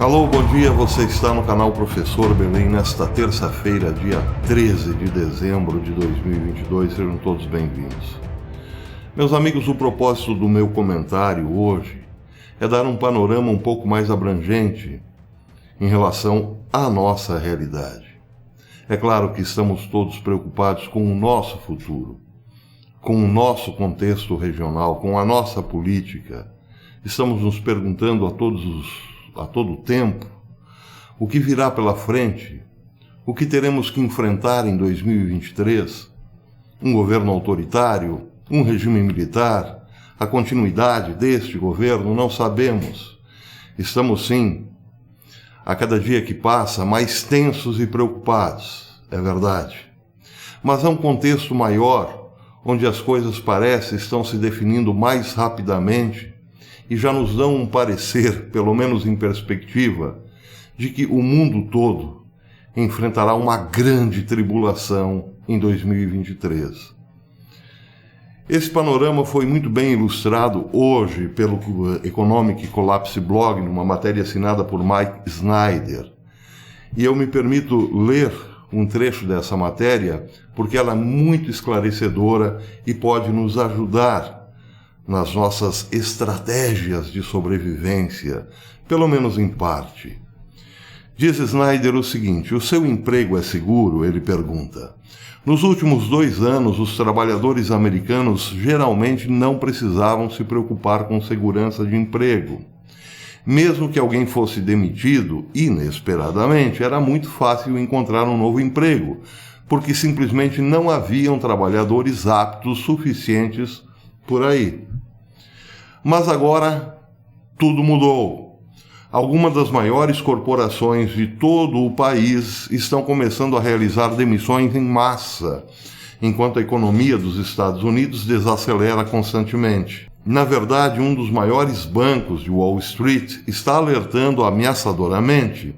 Alô, bom dia, você está no canal Professor Belém nesta terça-feira, dia 13 de dezembro de 2022, sejam todos bem-vindos. Meus amigos, o propósito do meu comentário hoje é dar um panorama um pouco mais abrangente em relação à nossa realidade. É claro que estamos todos preocupados com o nosso futuro, com o nosso contexto regional, com a nossa política. Estamos nos perguntando a todo tempo o que virá pela frente, o que teremos que enfrentar em 2023, um governo autoritário, um regime militar, a continuidade deste governo, não sabemos. Estamos sim, a cada dia que passa, mais tensos e preocupados, é verdade. Mas há um contexto maior, onde as coisas parecem estão se definindo mais rapidamente e já nos dão um parecer, pelo menos em perspectiva, de que o mundo todo enfrentará uma grande tribulação em 2023. Esse panorama foi muito bem ilustrado hoje pelo Economic Collapse Blog, numa matéria assinada por Mike Snyder. E eu me permito ler um trecho dessa matéria, porque ela é muito esclarecedora e pode nos ajudar nas nossas estratégias de sobrevivência, pelo menos em parte. Diz Snyder o seguinte: o seu emprego é seguro? Ele pergunta. Nos últimos 2 anos, os trabalhadores americanos geralmente não precisavam se preocupar com segurança de emprego. Mesmo que alguém fosse demitido, inesperadamente, era muito fácil encontrar um novo emprego, porque simplesmente não haviam trabalhadores aptos suficientes por aí. Mas agora tudo mudou. Algumas das maiores corporações de todo o país estão começando a realizar demissões em massa, enquanto a economia dos Estados Unidos desacelera constantemente. Na verdade, um dos maiores bancos de Wall Street está alertando ameaçadoramente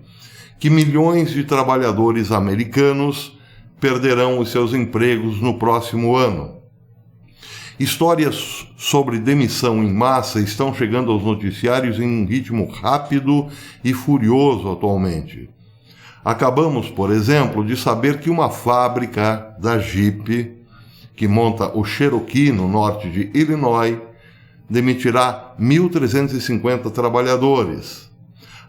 que milhões de trabalhadores americanos perderão os seus empregos no próximo ano. Histórias sobre demissão em massa estão chegando aos noticiários em um ritmo rápido e furioso atualmente. Acabamos, por exemplo, de saber que uma fábrica da Jeep, que monta o Cherokee no norte de Illinois, demitirá 1.350 trabalhadores.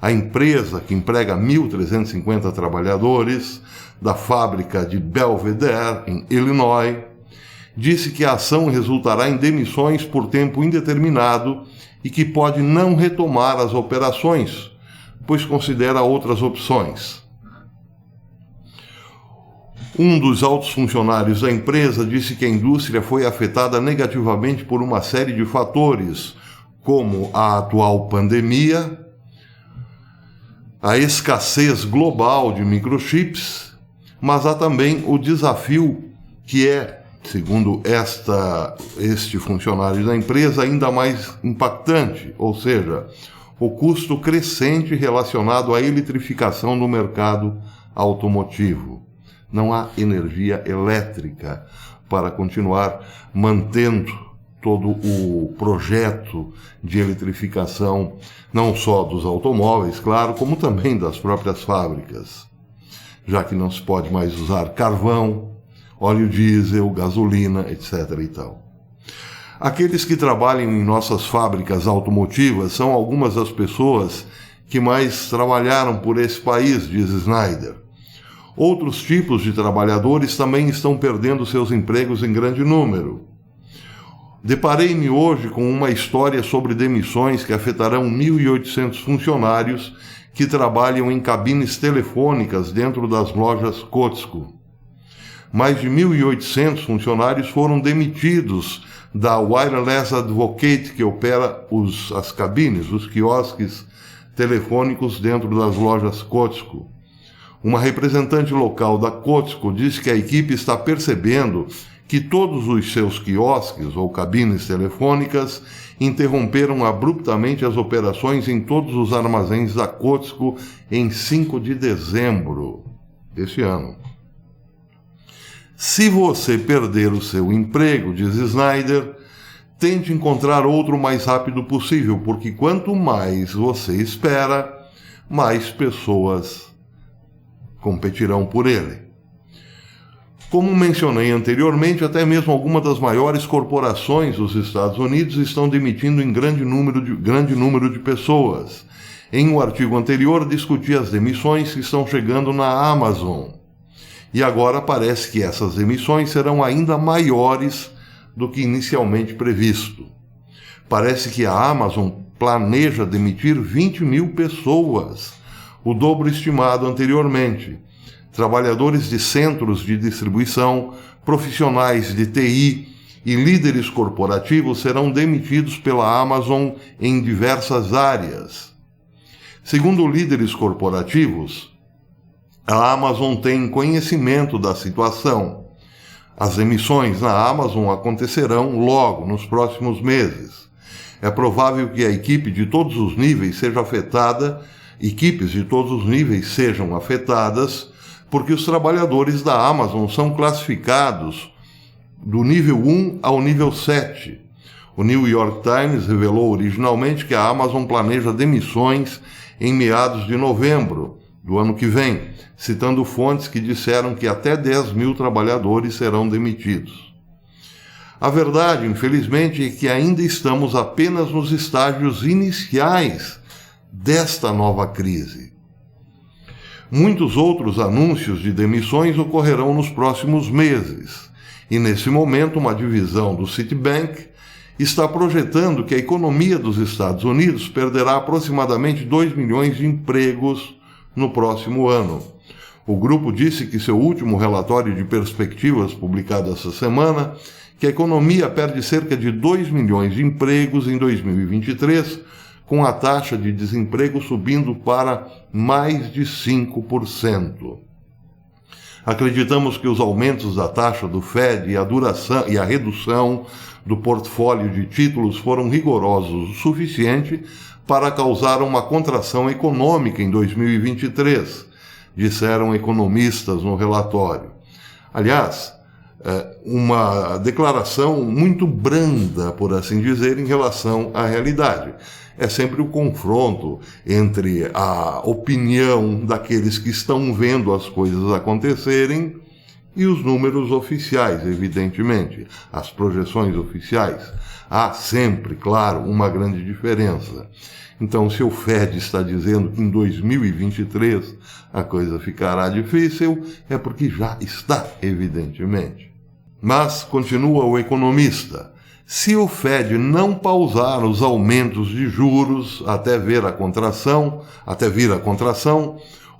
A empresa que emprega 1.350 trabalhadores da fábrica de Belvedere, em Illinois, disse que a ação resultará em demissões por tempo indeterminado e que pode não retomar as operações, pois considera outras opções. Um dos altos funcionários da empresa disse que a indústria foi afetada negativamente por uma série de fatores, como a atual pandemia, a escassez global de microchips, mas há também o desafio que é, segundo este funcionário da empresa, ainda mais impactante, ou seja, o custo crescente relacionado à eletrificação do mercado automotivo. Não há energia elétrica para continuar mantendo todo o projeto de eletrificação, não só dos automóveis, claro, como também das próprias fábricas, já que não se pode mais usar carvão, óleo diesel, gasolina, etc. e tal. Aqueles que trabalham em nossas fábricas automotivas são algumas das pessoas que mais trabalharam por esse país, diz Snyder. Outros tipos de trabalhadores também estão perdendo seus empregos em grande número. Deparei-me hoje com uma história sobre demissões que afetarão 1.800 funcionários que trabalham em cabines telefônicas dentro das lojas Costco. Mais de 1.800 funcionários foram demitidos da Wireless Advocate, que opera as cabines, os quiosques telefônicos dentro das lojas Costco. Uma representante local da Costco disse que a equipe está percebendo que todos os seus quiosques ou cabines telefônicas interromperam abruptamente as operações em todos os armazéns da Costco em 5 de dezembro deste ano. Se você perder o seu emprego, diz Snyder, tente encontrar outro o mais rápido possível, porque quanto mais você espera, mais pessoas competirão por ele. Como mencionei anteriormente, até mesmo algumas das maiores corporações dos Estados Unidos estão demitindo em grande número de pessoas. Em um artigo anterior, discuti as demissões que estão chegando na Amazon. E agora parece que essas demissões serão ainda maiores do que inicialmente previsto. Parece que a Amazon planeja demitir 20 mil pessoas, o dobro estimado anteriormente. Trabalhadores de centros de distribuição, profissionais de TI e líderes corporativos serão demitidos pela Amazon em diversas áreas. Segundo líderes corporativos, a Amazon tem conhecimento da situação. As demissões na Amazon acontecerão logo nos próximos meses. É provável que a equipe de todos os níveis seja afetada, equipes de todos os níveis sejam afetadas, porque os trabalhadores da Amazon são classificados do nível 1 ao nível 7. O New York Times revelou originalmente que a Amazon planeja demissões em meados de novembro do ano que vem, citando fontes que disseram que até 10 mil trabalhadores serão demitidos. A verdade, infelizmente, é que ainda estamos apenas nos estágios iniciais desta nova crise. Muitos outros anúncios de demissões ocorrerão nos próximos meses, e nesse momento uma divisão do Citibank está projetando que a economia dos Estados Unidos perderá aproximadamente 2 milhões de empregos no próximo ano. O grupo disse que seu último relatório de perspectivas, publicado essa semana, que a economia perde cerca de 2 milhões de empregos em 2023, com a taxa de desemprego subindo para mais de 5%. Acreditamos que os aumentos da taxa do Fed e a redução do portfólio de títulos foram rigorosos o suficiente para causar uma contração econômica em 2023, disseram economistas no relatório. Aliás, uma declaração muito branda, por assim dizer, em relação à realidade. É sempre o confronto entre a opinião daqueles que estão vendo as coisas acontecerem e os números oficiais, evidentemente, as projeções oficiais. Há sempre, claro, uma grande diferença. Então, se o Fed está dizendo que em 2023 a coisa ficará difícil, é porque já está, evidentemente. Mas, continua o economista, se o Fed não pausar os aumentos de juros até vir a contração,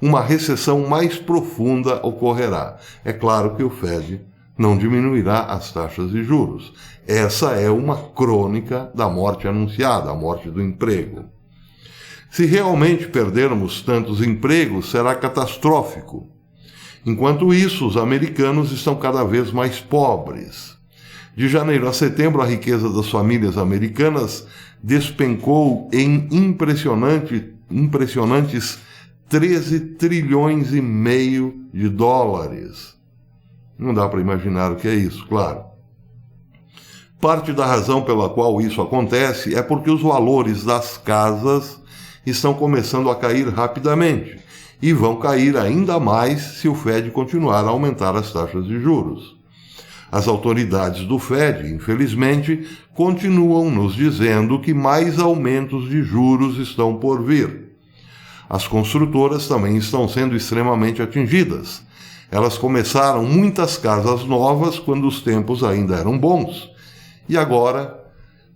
uma recessão mais profunda ocorrerá. É claro que o Fed não diminuirá as taxas de juros. Essa é uma crônica da morte anunciada, a morte do emprego. Se realmente perdermos tantos empregos, será catastrófico. Enquanto isso, os americanos estão cada vez mais pobres. De janeiro a setembro, a riqueza das famílias americanas despencou em impressionantes 13 trilhões e meio de dólares. Não dá para imaginar o que é isso, claro. Parte da razão pela qual isso acontece é porque os valores das casas estão começando a cair rapidamente e vão cair ainda mais se o Fed continuar a aumentar as taxas de juros. As autoridades do Fed, infelizmente, continuam nos dizendo que mais aumentos de juros estão por vir. As construtoras também estão sendo extremamente atingidas. Elas começaram muitas casas novas quando os tempos ainda eram bons. E agora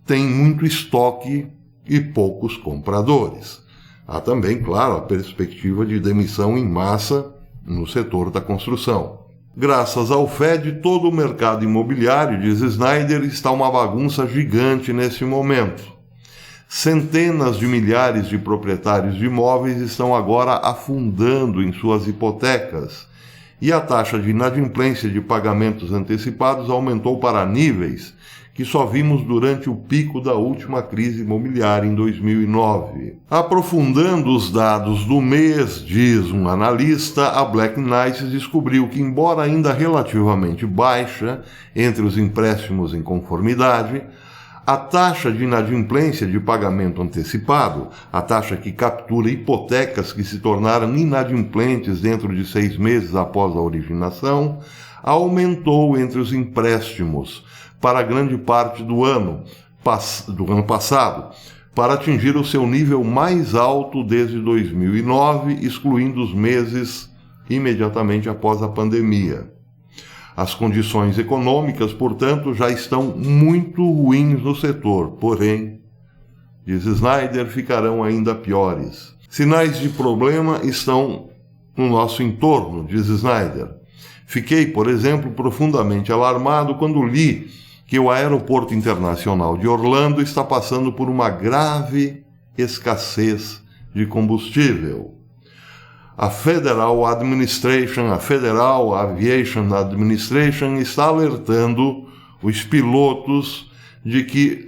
tem muito estoque e poucos compradores. Há também, claro, a perspectiva de demissão em massa no setor da construção. Graças ao Fed, todo o mercado imobiliário, diz Snyder, está uma bagunça gigante nesse momento. Centenas de milhares de proprietários de imóveis estão agora afundando em suas hipotecas e a taxa de inadimplência de pagamentos antecipados aumentou para níveis que só vimos durante o pico da última crise imobiliária em 2009. Aprofundando os dados do mês, diz um analista, a Black Knight descobriu que, embora ainda relativamente baixa entre os empréstimos em conformidade, A taxa de inadimplência de pagamento antecipado, a taxa que captura hipotecas que se tornaram inadimplentes dentro de 6 meses após a originação, aumentou entre os empréstimos para grande parte do ano passado, para atingir o seu nível mais alto desde 2009, excluindo os meses imediatamente após a pandemia. As condições econômicas, portanto, já estão muito ruins no setor, porém, diz Snyder, ficarão ainda piores. Sinais de problema estão no nosso entorno, diz Snyder. Fiquei, por exemplo, profundamente alarmado quando li que o Aeroporto Internacional de Orlando está passando por uma grave escassez de combustível. A Federal Aviation Administration está alertando os pilotos de que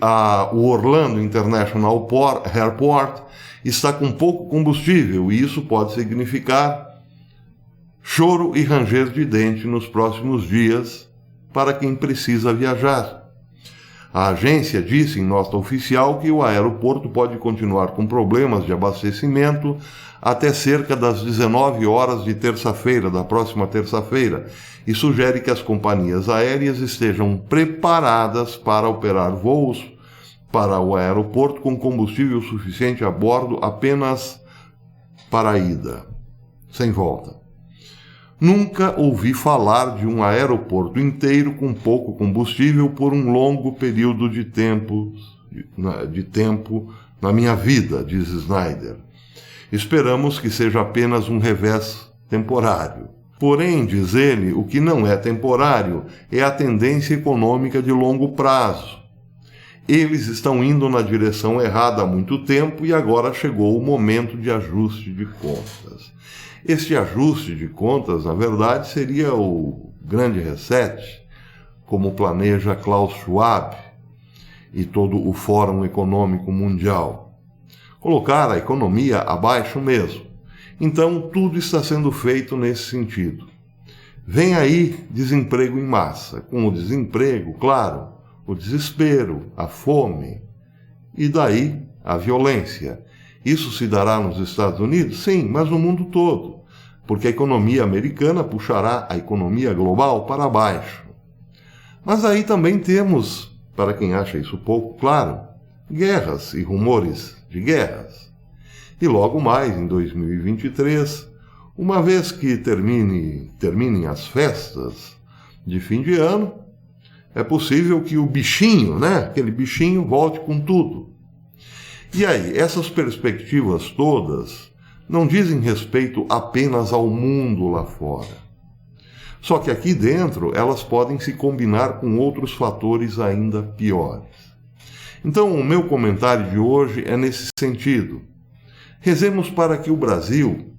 o Orlando International Airport está com pouco combustível e isso pode significar choro e ranger de dente nos próximos dias para quem precisa viajar. A agência disse em nota oficial que o aeroporto pode continuar com problemas de abastecimento até cerca das 19 horas de terça-feira, da próxima terça-feira, e sugere que as companhias aéreas estejam preparadas para operar voos para o aeroporto com combustível suficiente a bordo apenas para a ida, sem volta. Nunca ouvi falar de um aeroporto inteiro com pouco combustível por um longo período de tempo na minha vida, diz Snyder. Esperamos que seja apenas um revés temporário. Porém, diz ele, o que não é temporário é a tendência econômica de longo prazo. Eles estão indo na direção errada há muito tempo e agora chegou o momento de ajuste de contas. Este ajuste de contas, na verdade, seria o grande reset, como planeja Klaus Schwab e todo o Fórum Econômico Mundial. Colocar a economia abaixo mesmo. Então, tudo está sendo feito nesse sentido. Vem aí desemprego em massa. Com o desemprego, claro, o desespero, a fome e daí a violência. Isso se dará nos Estados Unidos? Sim, mas no mundo todo, porque a economia americana puxará a economia global para baixo. Mas aí também temos, para quem acha isso pouco claro, guerras e rumores de guerras. E logo mais, em 2023, uma vez que terminem as festas de fim de ano, é possível que o bichinho, aquele bichinho, volte com tudo. E aí, essas perspectivas todas não dizem respeito apenas ao mundo lá fora. Só que aqui dentro elas podem se combinar com outros fatores ainda piores. Então, o meu comentário de hoje é nesse sentido. Rezemos para que o Brasil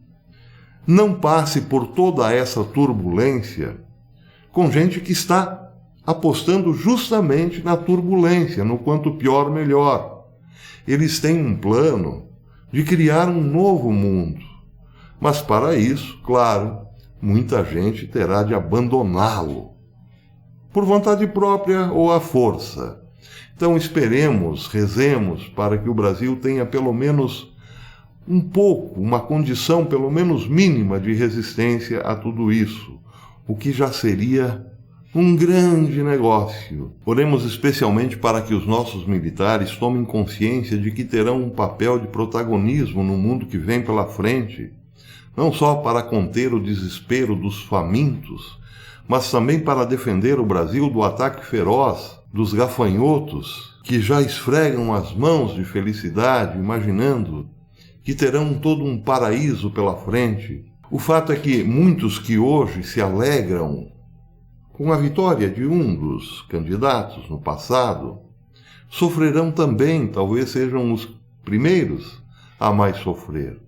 não passe por toda essa turbulência com gente que está apostando justamente na turbulência, no quanto pior, melhor. Eles têm um plano de criar um novo mundo. Mas para isso, claro, muita gente terá de abandoná-lo, por vontade própria ou à força. Então esperemos, rezemos para que o Brasil tenha pelo menos um pouco, uma condição pelo menos mínima de resistência a tudo isso, o que já seria um grande negócio. Oremos especialmente para que os nossos militares tomem consciência de que terão um papel de protagonismo no mundo que vem pela frente, não só para conter o desespero dos famintos, mas também para defender o Brasil do ataque feroz dos gafanhotos que já esfregam as mãos de felicidade, imaginando que terão todo um paraíso pela frente. O fato é que muitos que hoje se alegram com a vitória de um dos candidatos no passado, sofrerão também, talvez sejam os primeiros a mais sofrer,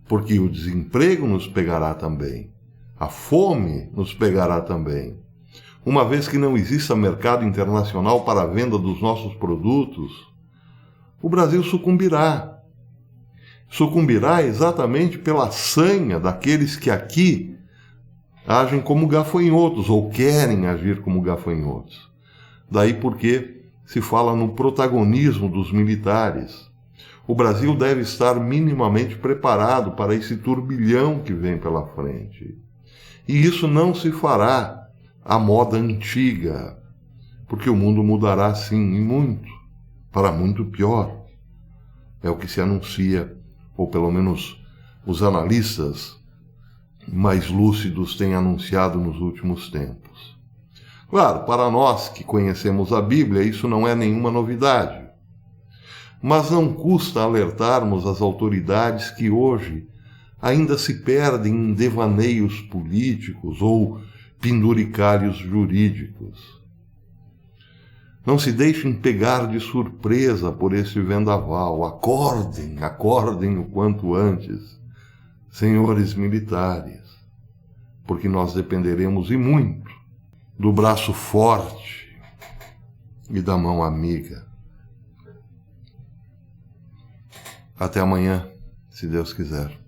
porque o desemprego nos pegará também, a fome nos pegará também. Uma vez que não exista mercado internacional para a venda dos nossos produtos, o Brasil sucumbirá. Sucumbirá exatamente pela sanha daqueles que aqui agem como gafanhotos, ou querem agir como gafanhotos. Daí porque se fala no protagonismo dos militares. O Brasil deve estar minimamente preparado para esse turbilhão que vem pela frente. E isso não se fará à moda antiga, porque o mundo mudará sim, e muito, para muito pior. É o que se anuncia, ou pelo menos os analistas mais lúcidos têm anunciado nos últimos tempos. Claro, para nós que conhecemos a Bíblia, isso não é nenhuma novidade. Mas não custa alertarmos as autoridades que hoje ainda se perdem em devaneios políticos ou penduricários jurídicos. Não se deixem pegar de surpresa por esse vendaval. Acordem, acordem o quanto antes, senhores militares, porque nós dependeremos e muito do braço forte e da mão amiga. Até amanhã, se Deus quiser.